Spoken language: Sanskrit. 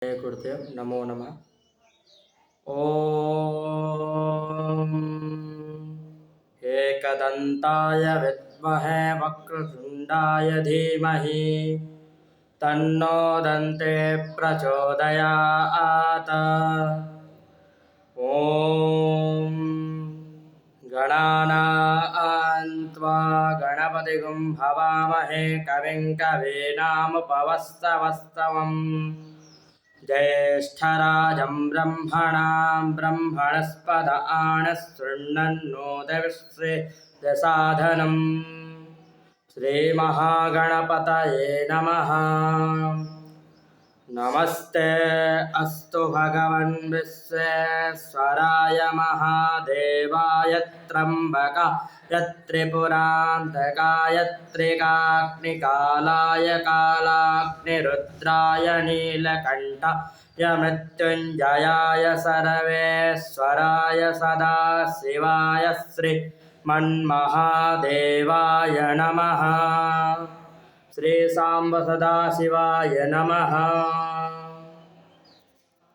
गुरुदेव नमो नमः। ओम एकदंताय विद्महे वक्रतुंडाय धीमहि तन्नो दन्ते प्रचोदयात्। ओम गणानां त्वा गणपतिगुं भवामहे कविं कवीनामुपमश्रवस्तमम् ज्येष्ठराजं ब्रह्मणां ब्रह्मणस्पद आनशृण्वन्नोतिभिश्रीदसाधनम्। श्रीमहागणपतये नमः। नमस्ते अस्तु भगवन् विश्वेश्वराय महादेवाय त्र्यम्बकाय त्रिपुरान्तकाय त्रिकाग्निकालाय कालाग्निरुद्राय नीलकण्ठाय मृत्युञ्जयाय सर्वेश्वराय सदाशिवाय श्रीमन्महादेवाय नमः। श्री सांब सदाशिवाय नमः।